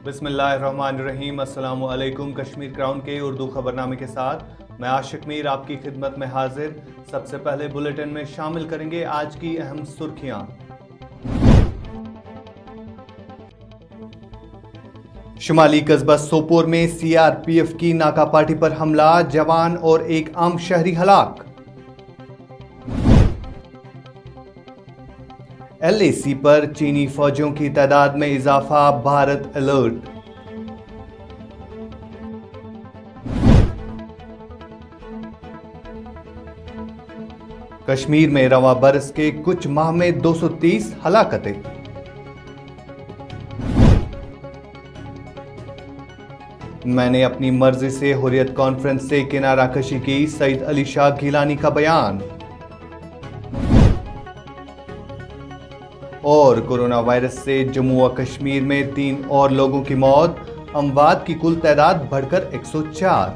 बिस्मिल्लाहिर्रहमानिर्रहीम। अस्सलाम वालेकुम। कश्मीर क्राउन के उर्दू खबरनामे के साथ मैं आशिक मीर आपकी खिदमत में हाजिर। सबसे पहले बुलेटिन में शामिल करेंगे आज की अहम सुर्खियां। शुमाली कस्बा सोपोर में सीआरपीएफ की नाका पार्टी पर हमला, जवान और एक आम शहरी हलाक। एलएसी पर चीनी फौजियों की तादाद में इजाफा, भारत अलर्ट। कश्मीर में रवा बरस के कुछ माह में 230 हलाकतें। मैंने अपनी मर्जी से हुर्रियत कॉन्फ्रेंस से किनारा कशी की, सईद अली शाह गिलानी का बयान। और कोरोना वायरस से जम्मू व कश्मीर में 3 और लोगों की मौत, अमवात की कुल तादाद बढ़कर 104।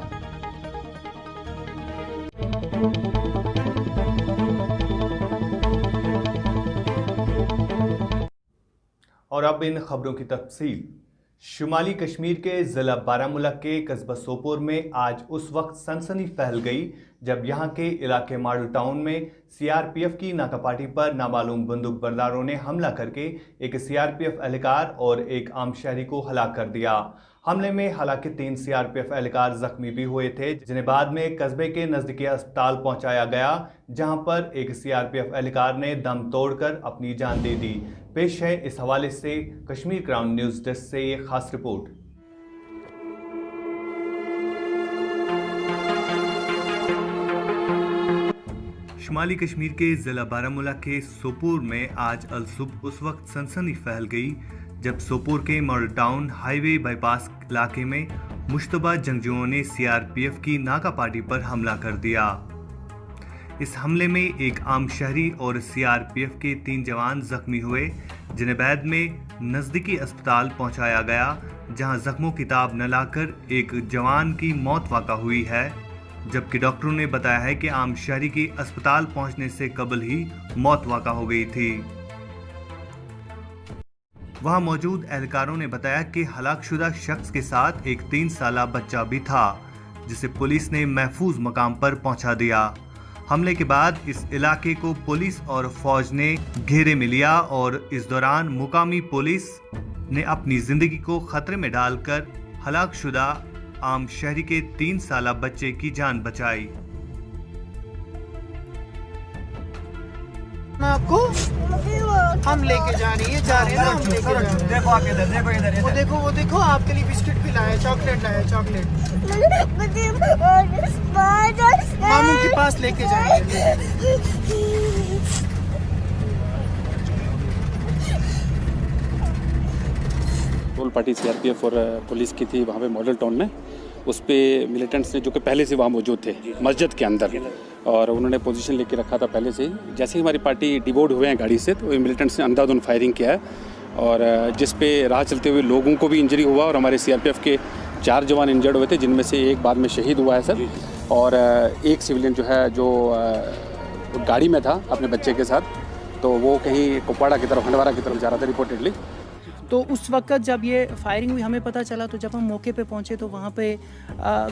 और अब इन खबरों की तफसील। शुमाली कश्मीर के ज़िला बारामूला के कस्बा सोपोर में आज उस वक्त सनसनी फैल गई जब यहां के इलाके मॉडल टाउन में सीआरपीएफ की नाकापाटी पर नामालूम बंदूक बरदारों ने हमला करके एक सीआरपीएफ एहलकार और एक आम शहरी को हलाक कर दिया। हमले में हालांकि 3 सीआरपीएफ एहलकार जख्मी भी हुए थे, जिन्हें बाद में कस्बे के नजदीकी अस्पताल पहुंचाया गया, जहां पर एक सीआरपीएफ एहलकार ने दम तोड़कर अपनी जान दे दी। पेश है इस हवाले से कश्मीर क्राउन न्यूज डेस्क से ये खास रिपोर्ट। शुमाली कश्मीर के जिला बारामूला के सोपोर में आज अलसुबह उस वक्त सनसनी फैल गई जब सोपोर के मॉडल टाउन हाईवे बाईपास इलाके में मुश्तबा जंगजुओं ने सीआरपीएफ की नाका पार्टी पर हमला कर दिया। इस हमले में एक आम शहरी और सीआरपीएफ के 3 जवान जख्मी हुए, जिन्हें बाद में नज़दीकी अस्पताल पहुंचाया गया, जहां जख्मों की ताब न लाकर एक जवान की मौत वाक़ा हुई है, जबकि डॉक्टरों ने बताया है कि आम शहरी की अस्पताल पहुंचने से कबल ही मौत वाक़ा हो गई थी। वहां मौजूद एहलकारों ने बताया कि हलाकशुदा शख्स के साथ एक 3 साला बच्चा भी था, जिसे पुलिस ने महफूज मकाम पर पहुंचा दिया। हमले के बाद इस इलाके को पुलिस और फौज ने घेरे में लिया और इस दौरान मुकामी पुलिस ने अपनी जिंदगी को खतरे में डालकर हलाकशुदा आम शहरी के 3 साला बच्चे की जान बचाई। आपको हम लेके जा रही है, जा रहे हैं ना, हम लेके जा रहे हैं। देखो आप इधर, देखो इधर, वो देखो आपके लिए बिस्किट भी लाया, चॉकलेट लाया, चॉकलेट मामू के पास लेके जाएंगे। रोल पार्टी सीआरपीएफ और पुलिस की थी वहाँ पे मॉडल टाउन में। उस पे मिलिटेंट्स ने, जो कि पहले से वहाँ मौजूद थे मस्जिद के अंदर, और उन्होंने पोजीशन लेके रखा था पहले से ही। जैसे ही हमारी पार्टी डिबोर्ड हुए हैं गाड़ी से, तो मिलिटेंट्स ने अंधाधुंध फायरिंग किया है, और जिस पे राह चलते हुए लोगों को भी इंजरी हुआ, और हमारे सीआरपीएफ के 4 जवान इंजर्ड हुए थे, जिनमें से एक बाद में शहीद हुआ है सर, और एक सिविलियन जो है, जो गाड़ी में था अपने बच्चे के साथ, तो वो कहीं कुपवाड़ा की तरफ, हंडवारा की तरफ जा रहा था रिपोर्टेडली। तो उस वक्त जब ये फायरिंग हुई हमें पता चला, तो जब हम मौके पे पहुंचे तो वहाँ पे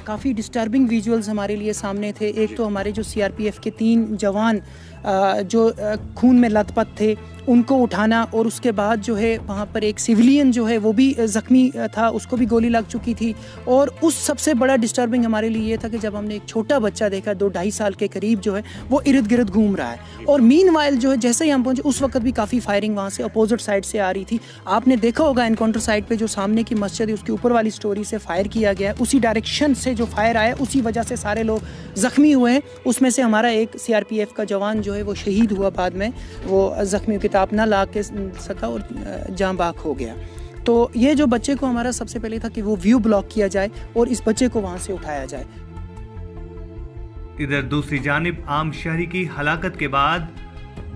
काफ़ी डिस्टर्बिंग विजुअल्स हमारे लिए सामने थे। एक तो हमारे जो सीआरपीएफ के 3 जवान जो खून में लथपथ थे, उनको उठाना, और उसके बाद जो है वहाँ पर एक सिविलियन जो है वो भी ज़ख्मी था, उसको भी गोली लग चुकी थी। और उस सबसे बड़ा डिस्टर्बिंग हमारे लिए ये था कि जब हमने एक छोटा बच्चा देखा 2-2.5 साल के करीब जो है वो इर्द गिर्द घूम रहा है। और मीनवाइल जो है जैसे ही हम पहुँचे उस वक्त भी काफ़ी फायरिंग वहाँ से अपोजिट साइड से आ रही थी। आपने देखा होगा एनकाउंटर साइड पे जो सामने की मस्जिद है उसके ऊपर वाली स्टोरी से फायर किया गया है, उसी डायरेक्शन से जो फायर आया उसी वजह से सारे लोग ज़ख्मी हुए हैं। उसमें से हमारा एक सीआरपीएफ का जवान जो है वो शहीद हुआ, बाद में वो ज़ख्मियों की ताप ना ला के सका और जान बाक हो गया। तो ये जो बच्चे को हमारा सबसे पहले था कि वो व्यू ब्लॉक किया जाए और इस बच्चे को वहाँ से उठाया जाए। इधर दूसरी जानिब आम शहरी की हलाकत के बाद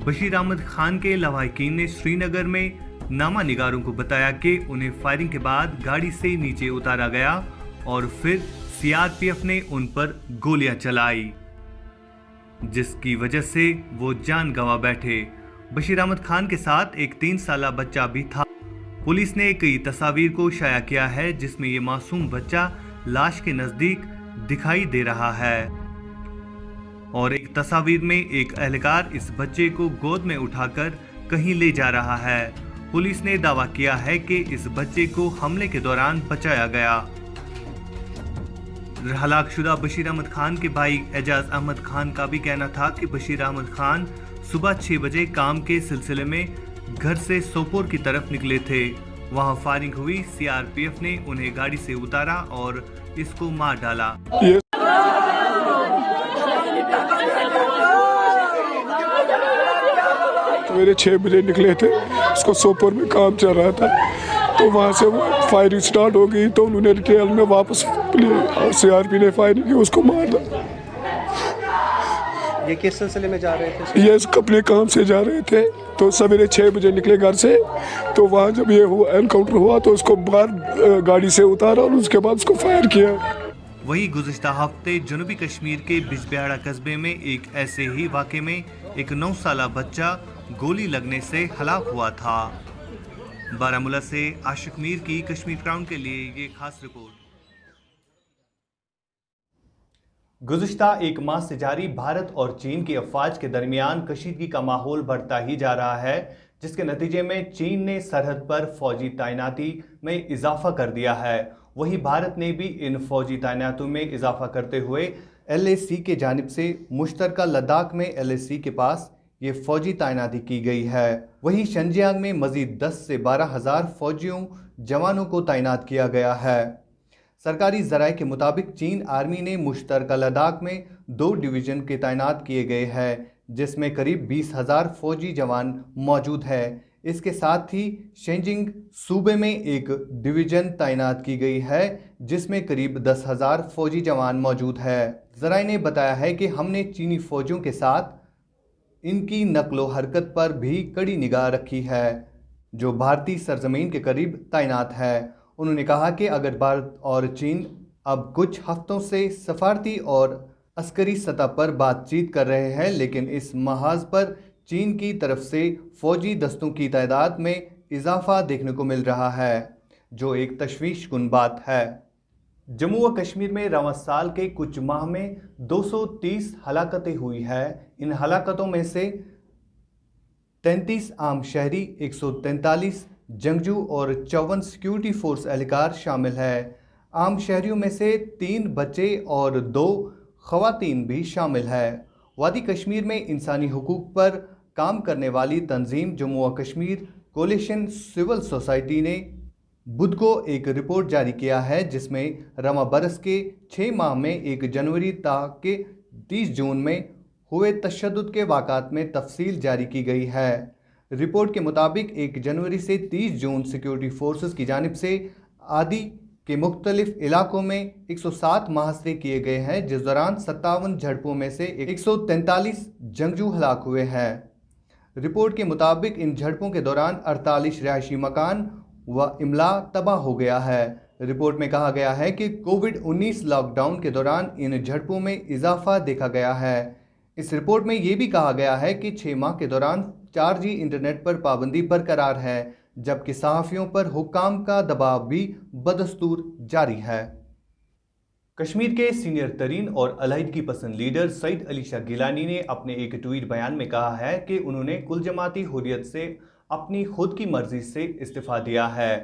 बशीर अहमद खान के लवाहिकीन ने श्रीनगर में नामा निगारों को बताया कि उन्हें फायरिंग के बाद गाड़ी से नीचे उतारा गया और फिर सीआरपीएफ ने उन पर गोलियां चलाई, जिसकी वजह से वो जान गंवा बैठे। बशीर अहमद खान के साथ एक 3 साला बच्चा भी था। पुलिस ने कई तस्वीर को शाया किया है जिसमें ये मासूम बच्चा लाश के नजदीक दिखाई दे रहा है और एक तस्वीर में एक एहलकार इस बच्चे को गोद में उठाकर कहीं ले जा रहा है। पुलिस ने दावा किया है कि इस बच्चे को हमले के दौरान बचाया गया। हलाकशुदा बशीर अहमद खान के भाई एजाज अहमद खान का भी कहना था कि बशीर अहमद खान सुबह 6 बजे काम के सिलसिले में घर से सोपोर की तरफ निकले थे। वहां फायरिंग हुई। सीआरपीएफ ने उन्हें गाड़ी से उतारा और इसको मार डाला। सवेरे 6 बजे निकले थे, उसको सोपोर में काम चल रहा था, तो वहाँ से फायरिंग स्टार्ट हो गई, तो उन्होंने रिटेल में वापस सीआरपी ने फायरिंग की, उसको मार दिया। ये किस सिलसिले में जा रहे थे? ये अपने काम से जा रहे थे, तो सवेरे 6 बजे निकले घर से, तो वहाँ जब ये हुआ एनकाउंटर हुआ तो उसको बाहर गाड़ी से उतारा और उसके बाद उसको फायर किया। वही गुज़िश्ता हफ्ते जनूबी कश्मीर के बिजबिहाड़ा कस्बे में एक ऐसे ही वाक़े में एक 9 साला बच्चा गोली लगने से हलाक हुआ था। बारामूला से आशिक मीर की कश्मीर क्राउन के लिए ये खास रिपोर्ट। गुज़िश्ता एक माह से जारी भारत और चीन की अफवाज के दरमियान कशीदगी का माहौल बढ़ता ही जा रहा है, जिसके नतीजे में चीन ने सरहद पर फौजी तैनाती में इजाफा कर दिया है। वहीं भारत ने भी इन फौजी तैनातियों में इजाफा करते हुए LAC के जानिब से मुश्तरका लद्दाख में LAC के पास ये फौजी तैनाती की गई है। वहीं शिनजियांग में मजीद 10 से 12 हज़ार फौजियों जवानों को तैनात किया गया है। सरकारी ज़राए के मुताबिक चीन आर्मी ने मुश्तरका लद्दाख में 2 डिवीज़न के तैनात किए गए हैं, जिसमें करीब 20,000 फौजी जवान मौजूद है। इसके साथ ही शिनजियांग सूबे में एक डिवीज़न तैनात की गई है, जिसमें करीब 10,000 फौजी जवान मौजूद है। ज़राए ने बताया है कि हमने चीनी फौजियों के साथ इनकी नकलो हरकत पर भी कड़ी निगाह रखी है, जो भारतीय सरजमीन के करीब तैनात है। उन्होंने कहा कि अगर भारत और चीन अब कुछ हफ्तों से सफारती और अस्करी सतह पर बातचीत कर रहे हैं, लेकिन इस महाज पर चीन की तरफ से फौजी दस्तों की तादाद में इजाफा देखने को मिल रहा है, जो एक तशवीशकुन बात है। जम्मू व कश्मीर में रवां साल के कुछ माह में 230 हलाकतें हुई है। इन हलाकतों में से 33 आम शहरी, 143 जंगजू और 54 सिक्योरिटी फोर्स एहलकार शामिल है। आम शहरियों में से 3 बच्चे और 2 ख़वातीन भी शामिल है। वादी कश्मीर में इंसानी हुकूक पर काम करने वाली तंजीम जम्मू व कश्मीर कोलिशन सिविल सोसाइटी ने बुध को एक रिपोर्ट जारी किया है, जिसमें रवां बरस के 6 माह में 1 जनवरी के 30 जून में हुए तशद्दुद के वाक़ात में तफसील जारी की गई है। रिपोर्ट के मुताबिक 1 जनवरी से 30 जून सिक्योरिटी फोर्सेस की जानिब से आदि के मुख्तलिफ इलाकों में 107 मुहासरे किए गए हैं, जिस दौरान 57 झड़पों में से 143 जंगजू हलाक हुए हैं। रिपोर्ट के मुताबिक इन झड़पों के दौरान 48 रिहायशी मकान व इमला तबाह हो गया है। रिपोर्ट में कहा गया है कि कोविड-19 लॉकडाउन के दौरान इन झड़पों में इजाफा देखा गया है। इस रिपोर्ट में ये भी कहा गया है कि 6 माह के दौरान 4G इंटरनेट पर पाबंदी बरकरार है, जबकि सहाफ़ियों पर हुक्काम का दबाव भी बदस्तूर जारी है। कश्मीर के सीनियर तरीन और अलहदगी पसंद लीडर सईद अली शाह गिलानी ने अपने एक ट्वीट बयान में कहा है कि उन्होंने कुल जमाती हुर्रियत से अपनी खुद की मर्जी से इस्तीफा दिया है।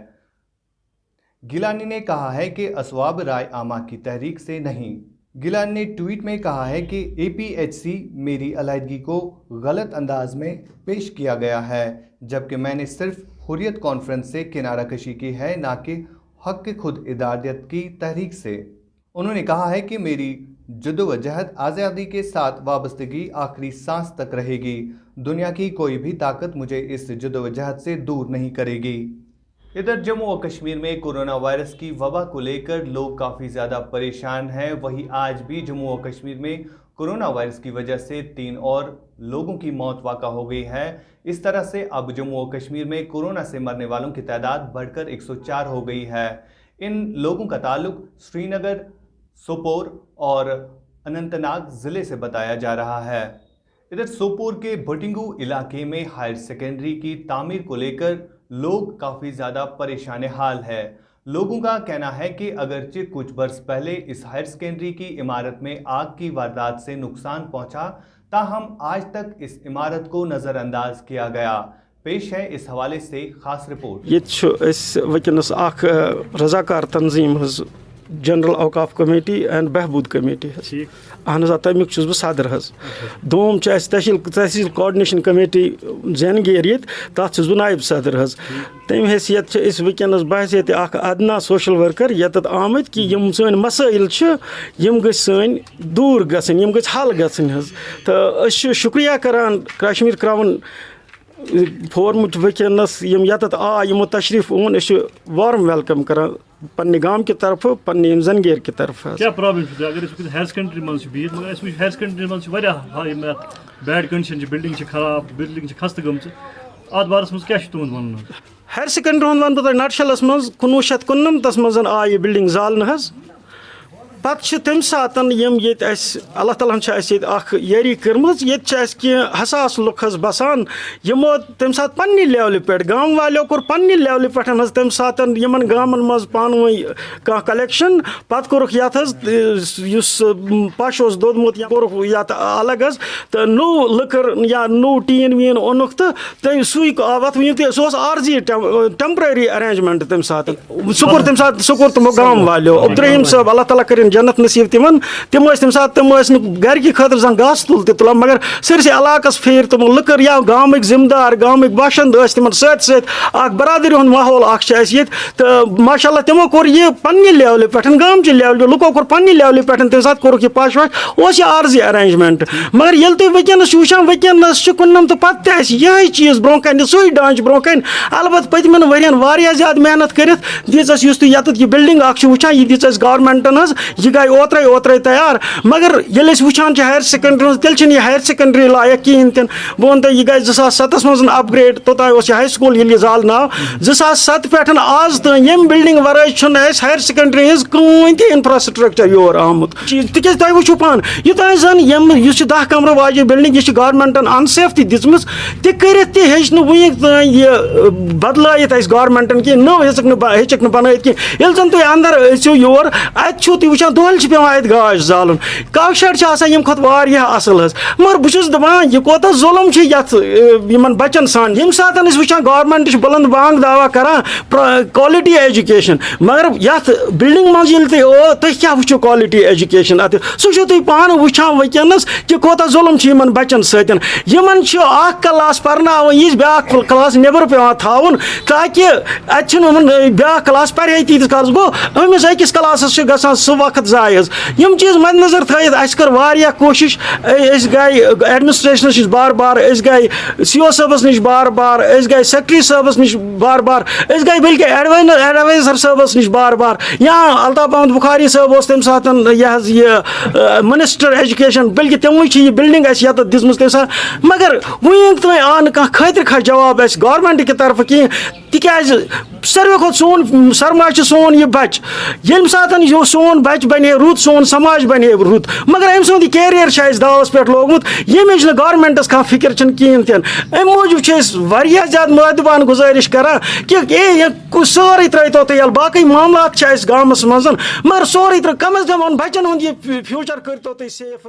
गिलानी ने कहा है कि असवाब राय आमा की तहरीक से नहीं। गिलानी ने ट्वीट में कहा है कि APHC मेरी अलहदगी को गलत अंदाज में पेश किया गया है, जबकि मैंने सिर्फ हुर्रियत कॉन्फ्रेंस से किनारा कशी की है, ना कि हक़ खुद इदारियत की तहरीक से। उन्होंने कहा है कि मेरी जद्दोजहद आज़ादी के साथ वाबस्तगी आखिरी सांस तक रहेगी। दुनिया की कोई भी ताकत मुझे इस जद्दोजहद से दूर नहीं करेगी। इधर जम्मू और कश्मीर में कोरोना वायरस की वबा को लेकर लोग काफ़ी ज़्यादा परेशान हैं। वहीं आज भी जम्मू और कश्मीर में कोरोना वायरस की वजह से 3 और लोगों की मौत वाक़ा हो गई है। इस तरह से अब जम्मू और कश्मीर में कोरोना से मरने वालों की तादाद बढ़कर 104 हो गई है। इन लोगों का ताल्लुक श्रीनगर, सोपोर और अनंतनाग ज़िले से बताया जा रहा है। इधर सोपोर के भटिंगू इलाके में हायर सेकेंडरी की तामीर को लेकर लोग काफ़ी ज़्यादा परेशान हाल है। लोगों का कहना है कि अगरचे कुछ बरस पहले इस हायर सेकेंडरी की इमारत में आग की वारदात से नुकसान पहुंचा, ताहम आज तक इस इमारत को नज़रअंदाज किया गया। पेश है इस हवाले से खास रिपोर्ट। ये वनस रजाकार तंजीम जनरल औकाफ कमेटी एंड बहबूद कमेटी अहन तमिक बह सदर दोम तहसील कोऑर्डिनेशन कमेटी जैनगेर ये तथ बह नायब सदर तम हैसियत वनस बहसियत अदना सोशल वर्कर यत आमत कि यम सन मसाइल यम गई सन दूर गसन यम गई हल गसन तो शुक्रिया करान कश्मीर क्राउन फोरमुट वनस यम यत आ यमो तशरीफ ओन वार्म वेलकम करान पन्ने गांव की तरफ पन्ने जंगेर की तरफ। क्या प्रॉब्लम अगर हायर सेकेंडरी मज बिहित मगर हायर सेकेंडरी मज बैड कंडीशन बिल्डिंग खराब बिल्डिंग खस्त गम अत बारस मज क्या तुंद वन? हायर सेकेंडरी वन बह नटशलस मज 1999 मज आ यह बिल्डिंग जालन पत् तम सात अल्लाह ताला यारी कर्म ये हसास लुक बसान यमो तम सात पन्ने लेवल पे गाँव वालों कोर पन्ने लेवल पे तम सात यमन गामन मज पानवे कह कलेक्शन पत कोरुक यत पश दोदमुत कोरुक यत अलग तो नो लकर या नो टीन वीन ओनुक तो तम सुई सह आर्जी टेम्पररी अरेंजमेंट तम सात सह कोर तमो गाँव वालों अब्दुलरहीम साहब अल्लाह ताला कर जन्नत नसीब तिमन तम सात तम घर की खतर जन घास तुल तुलान मगर सरसे इलाकस फेर तमो लकर या गाँव जिम्मेदार गाँव बाशिंद तिमन सत बरादरी हूँ माहौल तो माशाल्लाह तमो कोर यह पन्ने लेवल पे गाँव लेवल लुको कोर पन्ने लेवल पे तम सात कोरुक यह पश वश यह आर्जी अरेंजमेंट मगर ये तुम वनस वुचान वनस कुन्नम तो पत्ते यह चीज़ ब्रोह कन सोई ढांच ब्रोह कन अलबत् पतमन वरियन वारिया ज्यादा मेहनत कर दिस यह बिल्डिंग वुचान यह दिस गवर्नमेंटन यह गई ओत्रे तैयार मगर ये वुचान हायर सेकेंडरी तेल यह हायर सेकेंडरी लायक कहें तन बह वन यह गई 2007 मज अपग्रेड तोतान हाई स्कूल ये जाल नाव 2007 पे आज तो यम बिल्डिंग वराई हायर सेकेंडरी हज कहीं तह इंफ्रास्ट्रक्चर योर आमुत तिक तुम वो पान यूत जन यम 10 कमर वाजे बिल्डिंग यह गवर्नमेंटन अनसेफ दिम तह कर यह बदलित गवर्नमेंटन कह नो हेचक बनाई कह जन तुम अंदर ऐसो योर अत वुचान दोल पे गाश जालन काशर यम खुद असल मगर बहुत दपान यह कोता जुलम यमन बचन सान यम सात वुचान गवर्नमेंट बुलंद बांग दावा करान क्वालिटी एजुकेशन मगर यथ बिल्डिंग मज तुम क्या वो क्वालिटी एजुकेशन अत सह तुम पान वुचान वनस कि कोता जुलम यमन बचन सतन यमन क्लास पर्न यह ब्या क्लास नबर पे थवन ताकि अतन ब्या क्लास पे तीत काल गो अमिस अकिस क्लास ग वक्त जाय यम चीज़ मद्नजर थत कर कोशिश गई एडमिनिस्ट्रेशन नश बार बार गई CO साहबस नश बार बार गई सेक्रेटरी साहबस नश बार बार गई बल्कि एडवाइजर साहबस नश बार बार या अल्ताफ अहमद बुखारी साहब तम सात यह मिनिस्टर एजुकेशन बल्कि तमो यह बिल्डिंग ये दिम तम सात मगर वन तम आ खतर खा जवाब गवर्नमेंट की तरफ कहें तिकाज सारे खुद सोन सरमाज सोन यह बच ये सात सोन बच बने रुत सोन समाज बने रुत मगर अम सुंद कैरियर दावस पे लोगमुत यमिच गवर्नमेंटस कह फिक्र कहें तन अम मूजूब ज्यादा मुअदबान गुजारिश करान कि सोरे त्रो तो बाकी मामला गाँवस मज मगर सोरे कम अज कम बचन हूँ फ्यूचर करो तुम सेफ।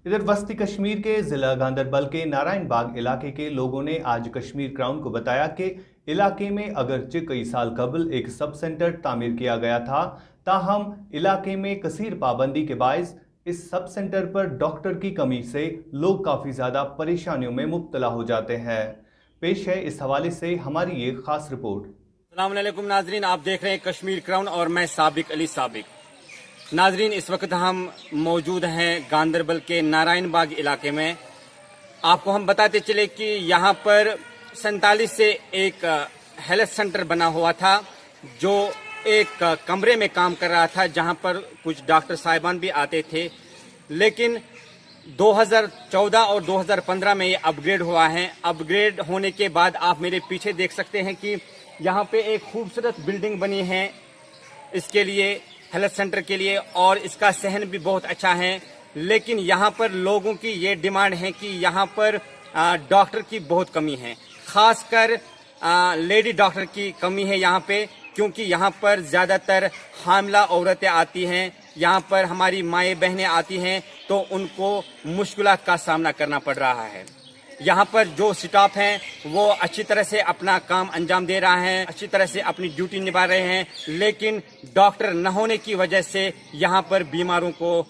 इधर वस्ती कश्मीर के जिला गांदरबल के नारायण बाग इलाके के लोगों ने आज कश्मीर क्राउन को बताया कि इलाके में अगरचे कई साल कबल एक सब सेंटर तामीर किया गया था, ताहम इलाके में कसीर पाबंदी के बायस इस सब सेंटर पर डॉक्टर की कमी से लोग काफ़ी ज़्यादा परेशानियों में मुब्तला हो जाते हैं। पेश है इस हवाले से हमारी ये खास रिपोर्ट। अस्सलाम वालेकुम नाजरीन, आप देख रहे हैं कश्मीर क्राउन और मैं साबिक अली साबिक। नाजरीन, इस वक्त हम मौजूद हैं गांदरबल के नारायण बाग इलाके में। आपको हम बताते चले कि यहाँ पर 47 से एक हेल्थ सेंटर बना हुआ था जो एक कमरे में काम कर रहा था, जहाँ पर कुछ डॉक्टर साहिबान भी आते थे, लेकिन 2014 और 2015 में ये अपग्रेड हुआ है। अपग्रेड होने के बाद आप मेरे पीछे देख सकते हैं कि यहाँ पे एक खूबसूरत बिल्डिंग बनी है इसके लिए, हेल्थ सेंटर के लिए, और इसका सहन भी बहुत अच्छा है। लेकिन यहाँ पर लोगों की ये डिमांड है कि यहाँ पर डॉक्टर की बहुत कमी है, खासकर लेडी डॉक्टर की कमी है यहाँ पे, क्योंकि यहाँ पर ज़्यादातर हामिला औरतें आती हैं, यहाँ पर हमारी माएँ बहनें आती हैं, तो उनको मुश्किलात का सामना करना पड़ रहा है। यहाँ पर जो स्टाफ हैं वो अच्छी तरह से अपना काम अंजाम दे रहा है, अच्छी तरह से अपनी ड्यूटी निभा रहे हैं, लेकिन डॉक्टर न होने की वजह से यहाँ पर बीमारों को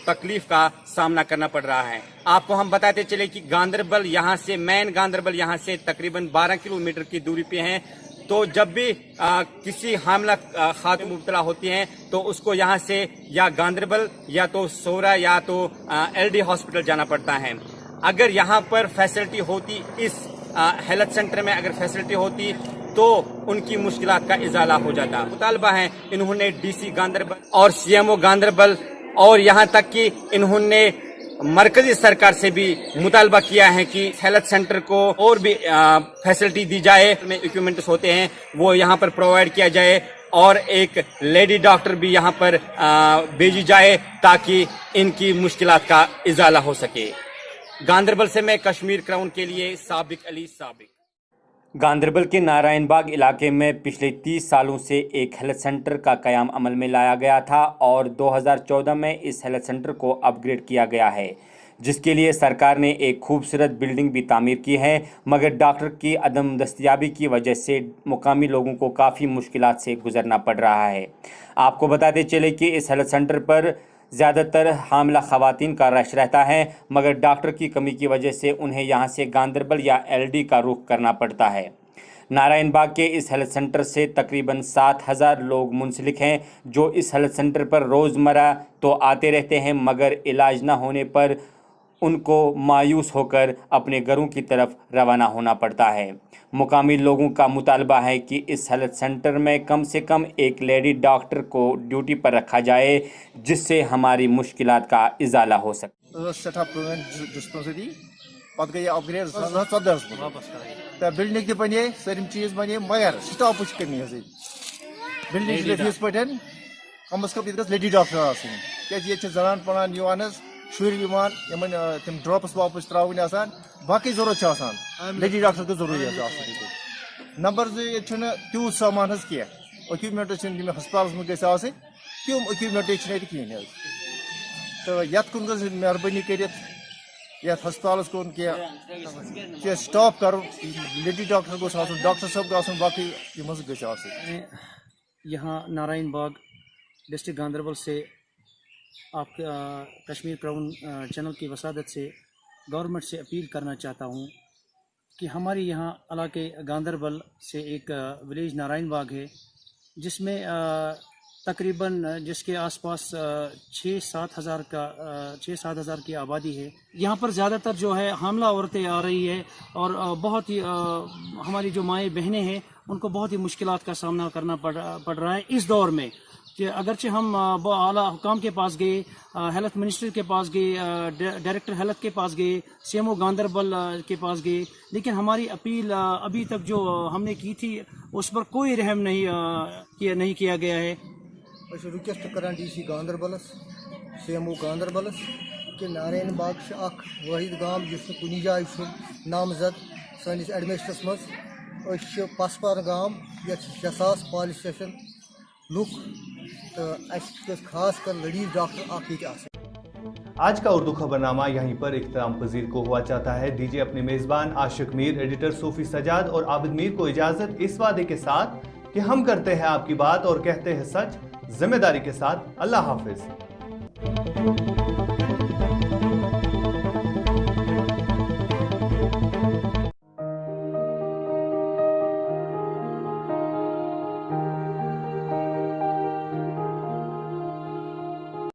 तकलीफ का सामना करना पड़ रहा है। आपको हम बताते चले कि गांदरबल यहाँ से मेन गांदरबल यहाँ से तकरीबन 12 किलोमीटर की दूरी पे हैं, तो जब भी किसी हामला खातून मुब्तला होती हैं तो उसको यहाँ से या गांदरबल या तो सोरा या तो LD हॉस्पिटल जाना पड़ता है। अगर यहाँ पर फैसिलिटी होती, इस हेल्थ सेंटर में अगर फैसिलिटी होती तो उनकी मुश्किलात का इजाला हो जाता। मुतालबा है इन्होंने DC गांदरबल और CMO गांदरबल और यहाँ तक कि इन्होंने मरकजी सरकार से भी मुतालबा किया है कि हेल्थ सेंटर को और भी फैसिलिटी दी जाए, में इक्विपमेंट्स होते हैं वो यहाँ पर प्रोवाइड किया जाए और एक लेडी डॉक्टर भी यहाँ पर भेजी जाए ताकि इनकी मुश्किलात का इजाला हो सके। गांदरबल से मैं कश्मीर क्राउन के लिए साबिक अली साबिक। गांदरबल के नारायण बाग इलाके में पिछले 30 सालों से एक हेल्थ सेंटर का क़याम अमल में लाया गया था और 2014 में इस हेल्थ सेंटर को अपग्रेड किया गया है, जिसके लिए सरकार ने एक खूबसूरत बिल्डिंग भी तामीर की है, मगर डॉक्टर की अदम दस्तयाबी की वजह से मुकामी लोगों को काफ़ी मुश्किलात से गुजरना पड़ रहा है। आपको बताते चले कि इस हेल्थ सेंटर पर ज़्यादातर हामिला ख़वातीन का रश रहता है, मगर डॉक्टर की कमी की वजह से उन्हें यहाँ से गांदरबल या LD का रुख करना पड़ता है। नारायण बाग के इस हेल्थ सेंटर से तकरीबन 7,000 लोग मुंसलिक हैं, जो इस हेल्थ सेंटर पर रोज़मर्रा तो आते रहते हैं, मगर इलाज न होने पर उनको मायूस होकर अपने घरों की तरफ रवाना होना पड़ता है। मुकामी लोगों का मुतालबा है कि इस हेल्थ सेंटर में कम से कम एक लेडी डॉक्टर को ड्यूटी पर रखा जाए, जिससे हमारी मुश्किलात का इजाला हो सके। बिल्डिंग बने सारी चीज बने मगर स्टाफ कमी बिल्डिंग कम अज कम ये लेडी डॉक्टर क्या जनान पढ़ान शुर तम ड्रॉप्स वापस त्रावन बाकी जरूरत लेडी डॉक्टर की जरूरत नंबर ये तूत सामान कह इक्विपमेंट हस्पताल में गम इक्विपमेंट कहें तो ये कुन मेहरबानी कर हस्पताल कुन क्या स्टाफ कर लेडी डॉक्टर गोस डॉक्टर साहब गो बाकी गई। यहाँ नारायण बाग डिस्ट्रिक्ट गांदरबल से आप कश्मीर क्राउन चैनल की वसादत से गवर्नमेंट से अपील करना चाहता हूँ कि हमारे यहाँ इलाके गांदरबल से एक विलेज नारायण बाग है, जिसमें तकरीबन जिसके आसपास 6-7 हज़ार की आबादी है। यहाँ पर ज़्यादातर जो है हामला औरतें आ रही है और बहुत ही हमारी जो माएँ बहनें हैं उनको बहुत ही मुश्किलात का सामना करना पड़ रहा है इस दौर में। कि अगरचे हम आला हुकाम के पास गए, हेल्थ मिनिस्टर के पास गए, डायरेक्टर हेल्थ के पास गए, CMO गांदरबल के पास गए, लेकिन हमारी अपील अभी तक जो हमने की थी उस पर कोई रहम नहीं किया गया है। रिक्वेस्ट कर DC गांदरबलस CMO गांदरबलस कि नारायण बाग वाहिद गाम जिस कुनी जाए नामजद सैनिस एडमिनिस्ट्रेस मज पसपार गाम ये 6,000 पुलिस स्टेशन लुक तो खास कर लेडीज डॉक्टर। आज का उर्दू खबरनामा यहीं पर इख्तिताम पजीर को हुआ चाहता है। दीजिए अपने मेज़बान आशिक मीर, एडिटर सूफी सजाद और आबिद मीर को इजाज़त, इस वादे के साथ कि हम करते हैं आपकी बात और कहते हैं सच, जिम्मेदारी के साथ। अल्लाह हाफिज।